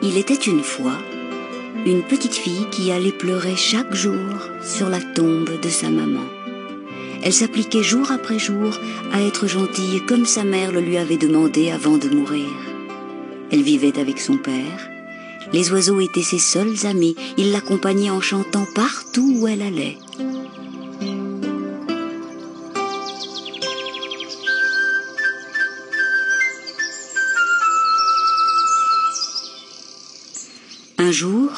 Il était une fois une petite fille qui allait pleurer chaque jour sur la tombe de sa maman. Elle s'appliquait jour après jour à être gentille comme sa mère le lui avait demandé avant de mourir. Elle vivait avec son père. Les oiseaux étaient ses seuls amis. Ils l'accompagnaient en chantant partout où elle allait. Un jour,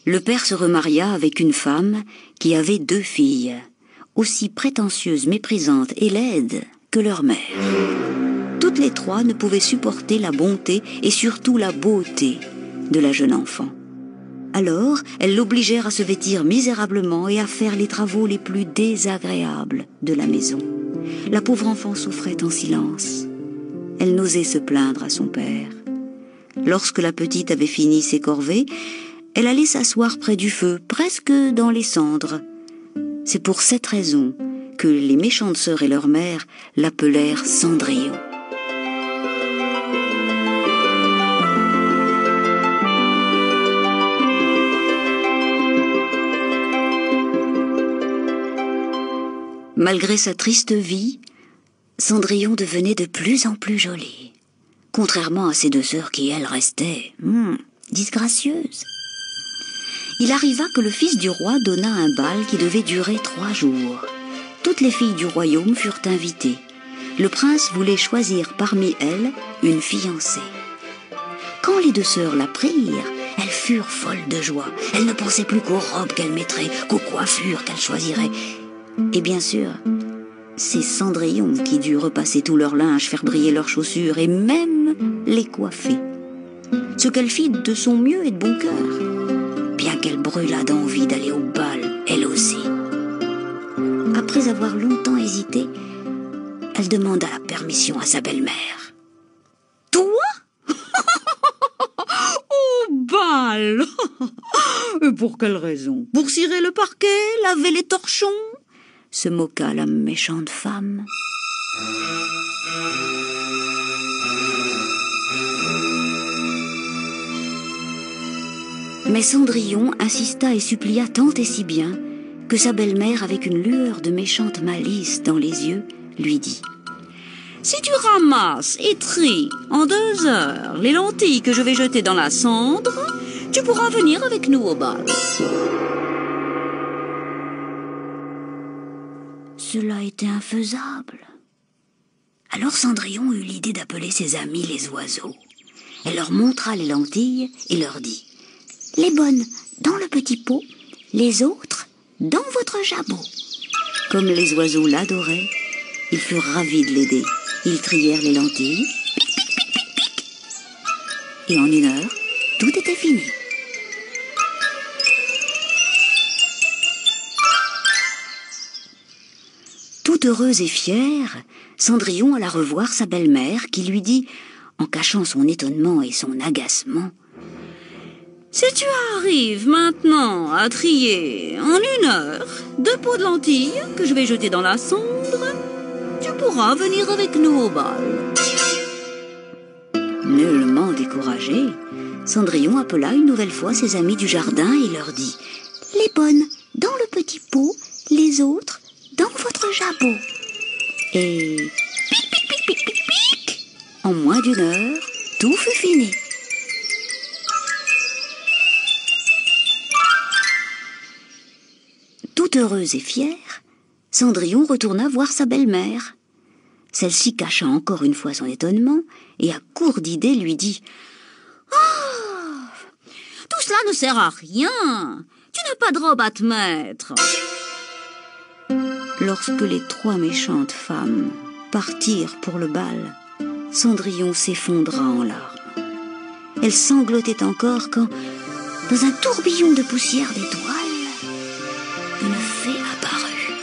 le père se remaria avec une femme qui avait 2 filles, aussi prétentieuses, méprisantes et laides que leur mère. Toutes les 3 ne pouvaient supporter la bonté et surtout la beauté de la jeune enfant. Alors, elles l'obligèrent à se vêtir misérablement et à faire les travaux les plus désagréables de la maison. La pauvre enfant souffrait en silence. Elle n'osait se plaindre à son père. Lorsque la petite avait fini ses corvées, elle allait s'asseoir près du feu, presque dans les cendres. C'est pour cette raison que les méchantes sœurs et leur mère l'appelèrent Cendrillon. Malgré sa triste vie, Cendrillon devenait de plus en plus jolie, contrairement à ses 2 sœurs qui, elles, restaient disgracieuses. Il arriva que le fils du roi donna un bal qui devait durer 3 jours. Toutes les filles du royaume furent invitées. Le prince voulait choisir parmi elles une fiancée. Quand les 2 sœurs l'apprirent, elles furent folles de joie. Elles ne pensaient plus qu'aux robes qu'elles mettraient, qu'aux coiffures qu'elles choisiraient. Et bien sûr, c'est Cendrillon qui dut repasser tout leur linge, faire briller leurs chaussures et même les coiffer. Ce qu'elle fit de son mieux et de bon cœur, bien qu'elle brûlât d'envie d'aller au bal, elle aussi. Après avoir longtemps hésité, elle demanda la permission à sa belle-mère. « Toi ? Au bal ? Et pour quelle raison ? Pour cirer le parquet, laver les torchons ?» se moqua la méchante femme. Mais Cendrillon insista et supplia tant et si bien que sa belle-mère, avec une lueur de méchante malice dans les yeux, lui dit « Si tu ramasses et tries en 2 heures les lentilles que je vais jeter dans la cendre, tu pourras venir avec nous au bal. » Cela était infaisable. Alors Cendrillon eut l'idée d'appeler ses amis les oiseaux. Elle leur montra les lentilles et leur dit « Les bonnes dans le petit pot, les autres dans votre jabot. » Comme les oiseaux l'adoraient, ils furent ravis de l'aider. Ils trièrent les lentilles, et en 1 heure, tout était fini. Toute heureuse et fière, Cendrillon alla revoir sa belle-mère qui lui dit, en cachant son étonnement et son agacement, « Si tu arrives maintenant à trier en 1 heure 2 pots de lentilles que je vais jeter dans la cendre, tu pourras venir avec nous au bal. » Nullement découragé, Cendrillon appela une nouvelle fois ses amis du jardin et leur dit « Les bonnes dans le petit pot, les autres dans votre jabot. » Et pic, pic, pic, pic, pic, pic, en moins d'1 heure, tout fut fini. Toute heureuse et fière, Cendrillon retourna voir sa belle-mère. Celle-ci cacha encore une fois son étonnement et à court d'idées lui dit « Oh, tout cela ne sert à rien. Tu n'as pas de robe à te mettre. » Lorsque les 3 méchantes femmes partirent pour le bal, Cendrillon s'effondra en larmes. Elle sanglotait encore quand, dans un tourbillon de poussière d'étoiles, une fée apparut.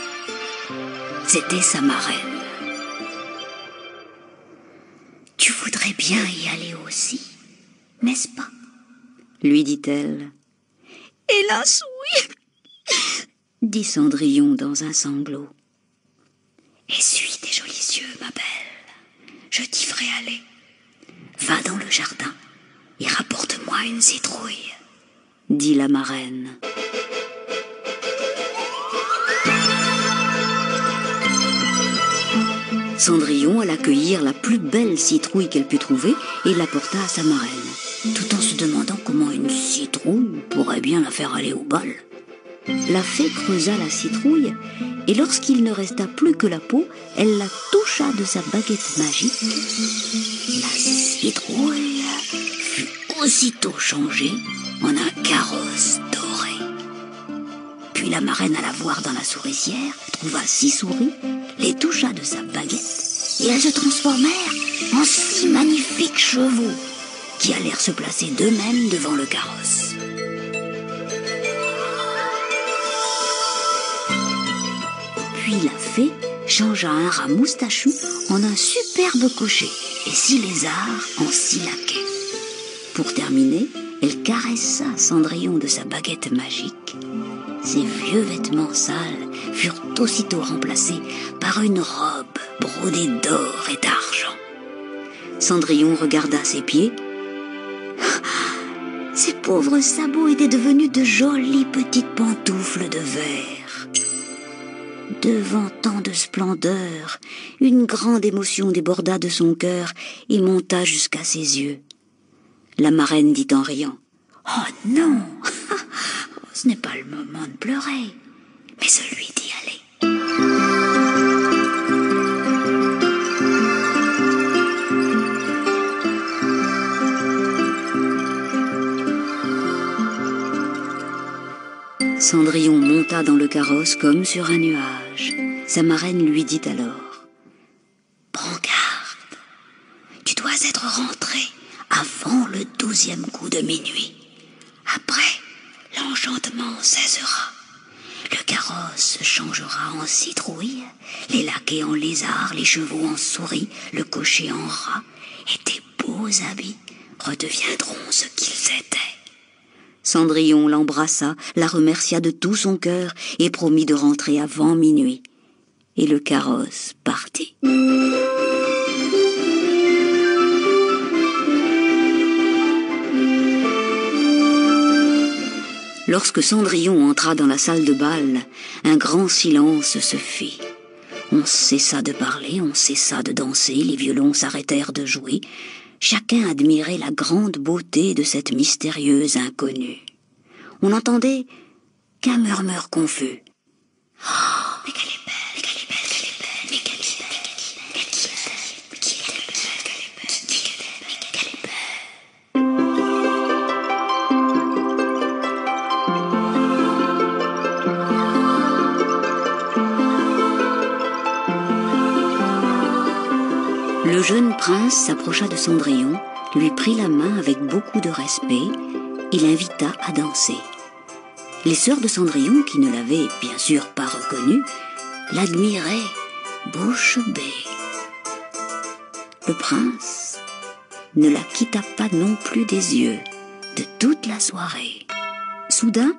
C'était sa marraine. « Tu voudrais bien y aller aussi, n'est-ce pas ?» lui dit-elle. « Hélas, oui !» dit Cendrillon dans un sanglot. « Essuie tes jolis yeux, ma belle. Je t'y ferai aller. Va dans le jardin et rapporte-moi Donne-moi une citrouille, dit la marraine. Cendrillon alla cueillir la plus belle citrouille qu'elle put trouver et l'apporta à sa marraine, tout en se demandant comment une citrouille pourrait bien la faire aller au bal. La fée creusa la citrouille, et lorsqu'il ne resta plus que la peau, elle la toucha de sa baguette magique. La citrouille fut aussitôt changée en un carrosse doré. Puis la marraine alla voir dans la souricière, trouva 6 souris, les toucha de sa baguette, et elles se transformèrent en 6 magnifiques chevaux, qui allèrent se placer d'eux-mêmes devant le carrosse. Puis la fée changea un rat moustachu en un superbe cocher et 6 lézards en 6 laquais. Pour terminer, elle caressa Cendrillon de sa baguette magique. Ses vieux vêtements sales furent aussitôt remplacés par une robe brodée d'or et d'argent. Cendrillon regarda ses pieds. Ses pauvres sabots étaient devenus de jolies petites pantoufles de verre. Devant tant de splendeur, une grande émotion déborda de son cœur et monta jusqu'à ses yeux. La marraine dit en riant : « Oh non, ce n'est pas le moment de pleurer, mais celui d'y aller. » Cendrillon monta dans le carrosse comme sur un nuage. Sa marraine lui dit alors : « Prends garde, tu dois être rentré avant le 12e coup de minuit. Après, l'enchantement cessera. Le carrosse se changera en citrouille, les laquais en lézard, les chevaux en souris, le cocher en rat, et tes beaux habits redeviendront ce qu'ils étaient. » Cendrillon l'embrassa, la remercia de tout son cœur et promit de rentrer avant minuit. Et le carrosse partit. Lorsque Cendrillon entra dans la salle de bal, un grand silence se fit. On cessa de parler, on cessa de danser, les violons s'arrêtèrent de jouer. Chacun admirait la grande beauté de cette mystérieuse inconnue. On n'entendait qu'un murmure confus. « Oh, mais qu'elle est belle, mais qu'elle est belle, qu'elle est belle, mais qu'elle est belle, mais qui est-elle, qui est-elle belle, qu'elle est belle, mais qu'elle est belle. » Le jeune prince s'approcha de Cendrillon, lui prit la main avec beaucoup de respect et l'invita à danser. Les sœurs de Cendrillon, qui ne l'avaient bien sûr pas reconnu, l'admiraient bouche bée. Le prince ne la quitta pas non plus des yeux de toute la soirée. Soudain,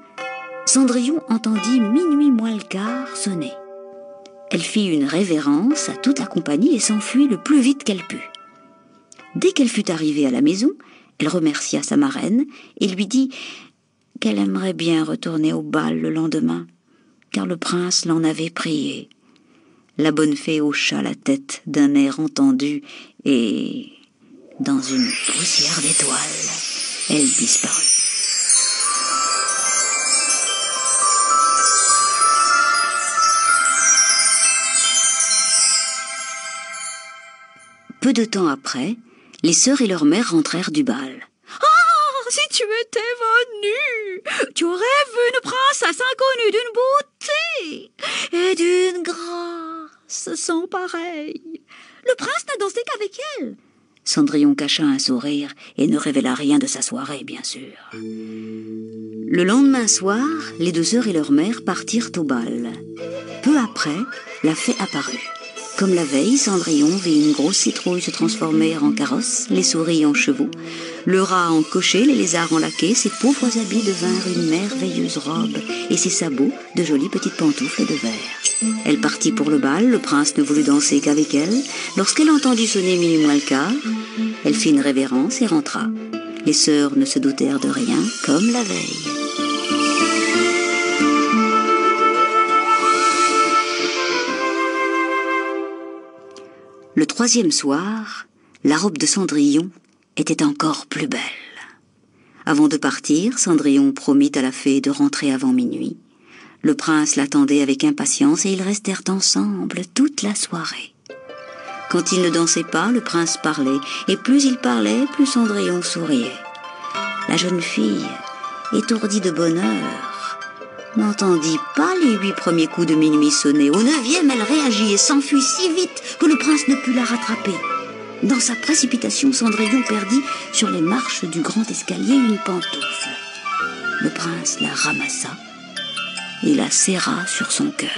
Cendrillon entendit minuit moins le quart sonner. Elle fit une révérence à toute la compagnie et s'enfuit le plus vite qu'elle put. Dès qu'elle fut arrivée à la maison, elle remercia sa marraine et lui dit qu'elle aimerait bien retourner au bal le lendemain, car le prince l'en avait prié. La bonne fée hocha la tête d'un air entendu et, dans une poussière d'étoiles, elle disparut. Peu de temps après, les sœurs et leur mère rentrèrent du bal. « Ah, si tu étais venue, tu aurais vu une princesse inconnue d'une beauté et d'une grâce sans pareille. Le prince n'a dansé qu'avec elle. » Cendrillon cacha un sourire et ne révéla rien de sa soirée, bien sûr. Le lendemain soir, les 2 sœurs et leur mère partirent au bal. Peu après, la fée apparut. Comme la veille, Cendrillon vit une grosse citrouille se transformer en carrosse, les souris en chevaux, le rat en cocher, les lézards en laquais, ses pauvres habits devinrent une merveilleuse robe et ses sabots de jolies petites pantoufles de verre. Elle partit pour le bal, le prince ne voulut danser qu'avec elle. Lorsqu'elle entendit sonner minuit moins le quart, elle fit une révérence et rentra. Les sœurs ne se doutèrent de rien, comme la veille. Le troisième soir, la robe de Cendrillon était encore plus belle. Avant de partir, Cendrillon promit à la fée de rentrer avant minuit. Le prince l'attendait avec impatience et ils restèrent ensemble toute la soirée. Quand il ne dansait pas, le prince parlait, et plus il parlait, plus Cendrillon souriait. La jeune fille, étourdie de bonheur, n'entendit pas les 8 premiers coups de minuit sonner. Au 9e, elle réagit et s'enfuit si vite que le prince ne put la rattraper. Dans sa précipitation, Cendrillon perdit sur les marches du grand escalier une pantoufle. Le prince la ramassa et la serra sur son cœur.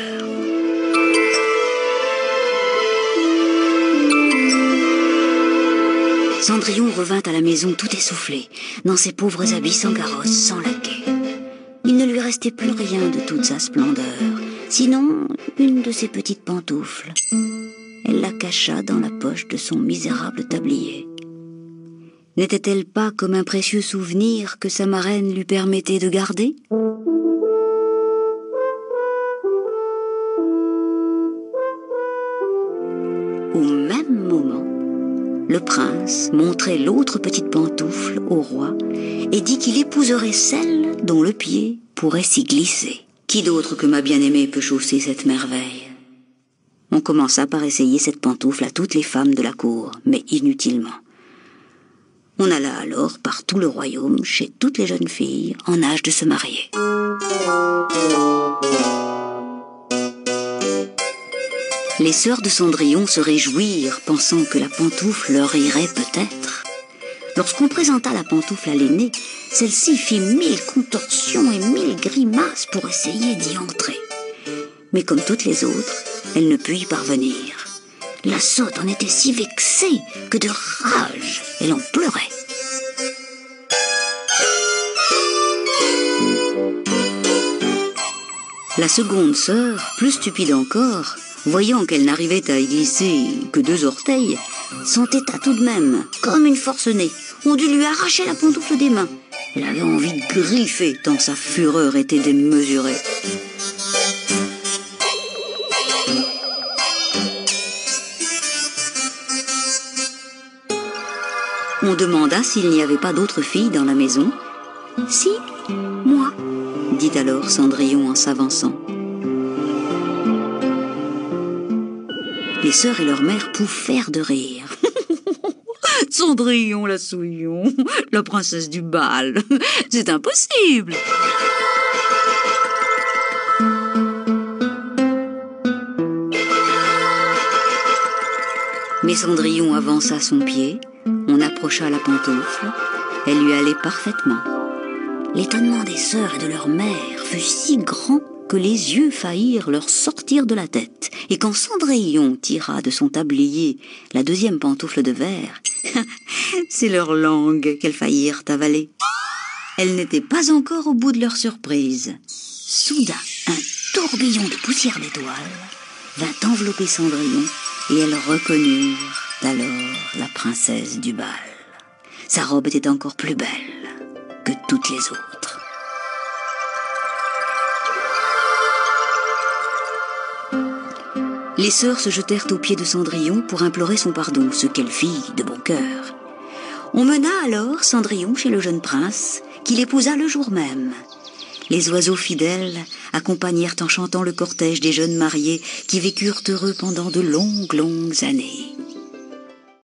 Cendrillon revint à la maison tout essoufflé, dans ses pauvres habits sans carrosse, sans laquais. Il ne lui restait plus rien de toute sa splendeur, sinon une de ses petites pantoufles. Elle la cacha dans la poche de son misérable tablier. N'était-elle pas comme un précieux souvenir que sa marraine lui permettait de garder ? Au même moment, le prince montrait l'autre petite pantoufle au roi et dit qu'il épouserait celle dont le pied pourrait s'y glisser. Qui d'autre que ma bien-aimée peut chausser cette merveille ? On commença par essayer cette pantoufle à toutes les femmes de la cour, mais inutilement. On alla alors par tout le royaume, chez toutes les jeunes filles en âge de se marier. Les sœurs de Cendrillon se réjouirent, pensant que la pantoufle leur irait peut-être. Lorsqu'on présenta la pantoufle à l'aînée, celle-ci fit 1000 contorsions et 1000 grimaces pour essayer d'y entrer. Mais comme toutes les autres, elle ne put y parvenir. La sotte en était si vexée que de rage, elle en pleurait. La seconde sœur, plus stupide encore, voyant qu'elle n'arrivait à y glisser que 2 orteils, s'entêta tout de même, comme une forcenée. On dut lui arracher la pantoufle des mains. Elle avait envie de griffer tant sa fureur était démesurée. On demanda s'il n'y avait pas d'autres filles dans la maison. « Si, moi », dit alors Cendrillon en s'avançant. Les sœurs et leur mère pouffèrent de rire. « Cendrillon la Souillon, la princesse du bal, c'est impossible !» Mais Cendrillon avança son pied, on approcha la pantoufle, elle lui allait parfaitement. L'étonnement des sœurs et de leur mère fut si grand que les yeux faillirent leur sortir de la tête. Et quand Cendrillon tira de son tablier la 2e pantoufle de verre, c'est leur langue qu'elles faillirent avaler. Elles n'étaient pas encore au bout de leur surprise. Soudain, un tourbillon de poussière d'étoiles vint envelopper Cendrillon et elles reconnurent alors la princesse du bal. Sa robe était encore plus belle que toutes les autres. Les sœurs se jetèrent aux pieds de Cendrillon pour implorer son pardon, ce qu'elle fit de bon cœur. On mena alors Cendrillon chez le jeune prince, qui l'épousa le jour même. Les oiseaux fidèles accompagnèrent en chantant le cortège des jeunes mariés qui vécurent heureux pendant de longues années.